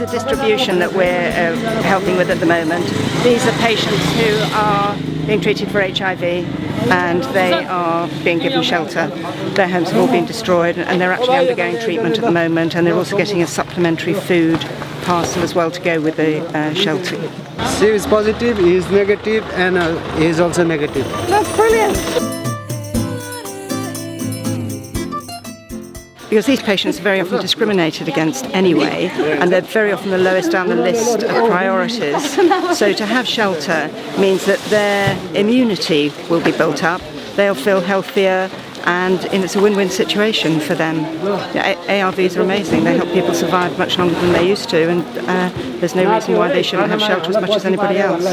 is a distribution that we're helping with at the moment. These are patients who are being treated for HIV and they are being given shelter. Their homes have all been destroyed and they're actually undergoing treatment at the moment, and they're also getting a supplementary food parcel as well to go with the shelter. She is positive, he is negative, and he is also negative. That's brilliant! Because these patients are very often discriminated against anyway, and they're very often the lowest down the list of priorities. So to have shelter means that their immunity will be built up, they'll feel healthier, and it's a win-win situation for them. ARVs are amazing, they help people survive much longer than they used to, and there's no reason why they shouldn't have shelter as much as anybody else.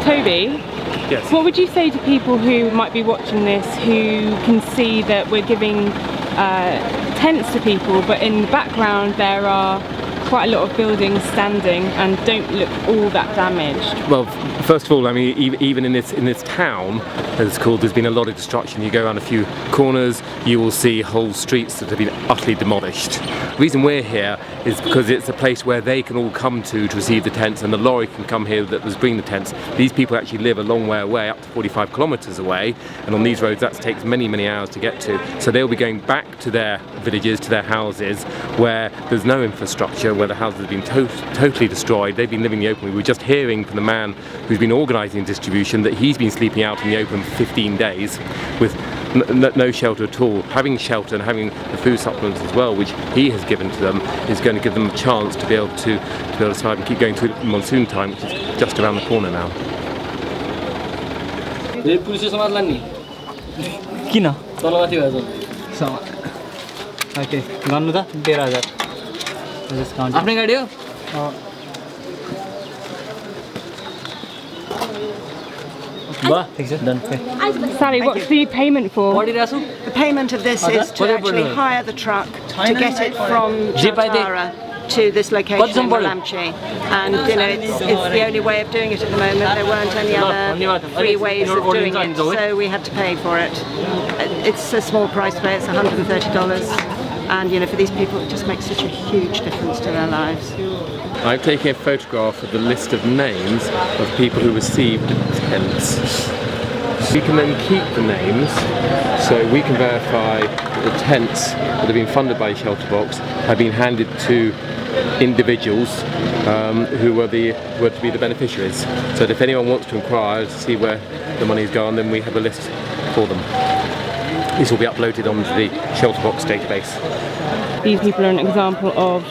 Toby? Yes. What would you say to people who might be watching this who can see that we're giving tents to people, but in the background there are quite a lot of buildings standing and don't look all that damaged? Well, first of all, I mean, even in this town, as it's called, there's been a lot of destruction. You go around a few corners, you will see whole streets that have been utterly demolished. The reason we're here is because it's a place where they can all come to receive the tents, and the lorry can come here that was bringing the tents. These people actually live a long way away, up to 45 kilometres away, and on these roads that takes many, many hours to get to. So they'll be going back to their villages, to their houses, where there's no infrastructure, where the houses have been totally destroyed. They've been living in the open. We were just hearing from the man who's been organising distribution that he's been sleeping out in the open for 15 days with no shelter at all. Having shelter and having the food supplements as well, which he has given to them, is going to give them a chance to be able to survive and keep going through monsoon time, which is just around the corner now. Okay, गर्नु त 13,000. आफ्नै गाडी हो? Sally, what's the payment for? The payment of this is to actually hire the truck to get it from Jatara to this location in Lamchi, and it's the only way of doing it at the moment. There weren't any other free ways of doing it, so we had to pay for it. It's a small price to pay, it's $130, and for these people it just makes such a huge difference to their lives. I'm taking a photograph of the list of names of people who received tents. We can then keep the names, so we can verify that the tents that have been funded by ShelterBox have been handed to individuals who were to be the beneficiaries. So that if anyone wants to inquire to see where the money's gone, then we have a list for them. This will be uploaded onto the ShelterBox database. These people are an example of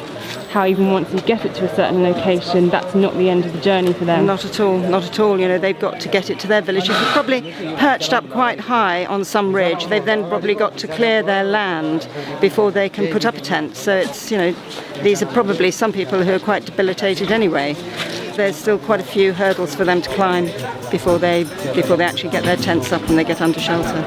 how even once you get it to a certain location, that's not the end of the journey for them. Not at all, not at all. They've got to get it to their village. If they're probably perched up quite high on some ridge, they've then probably got to clear their land before they can put up a tent. So it's, these are probably some people who are quite debilitated anyway. There's still quite a few hurdles for them to climb before they actually get their tents up and they get under shelter.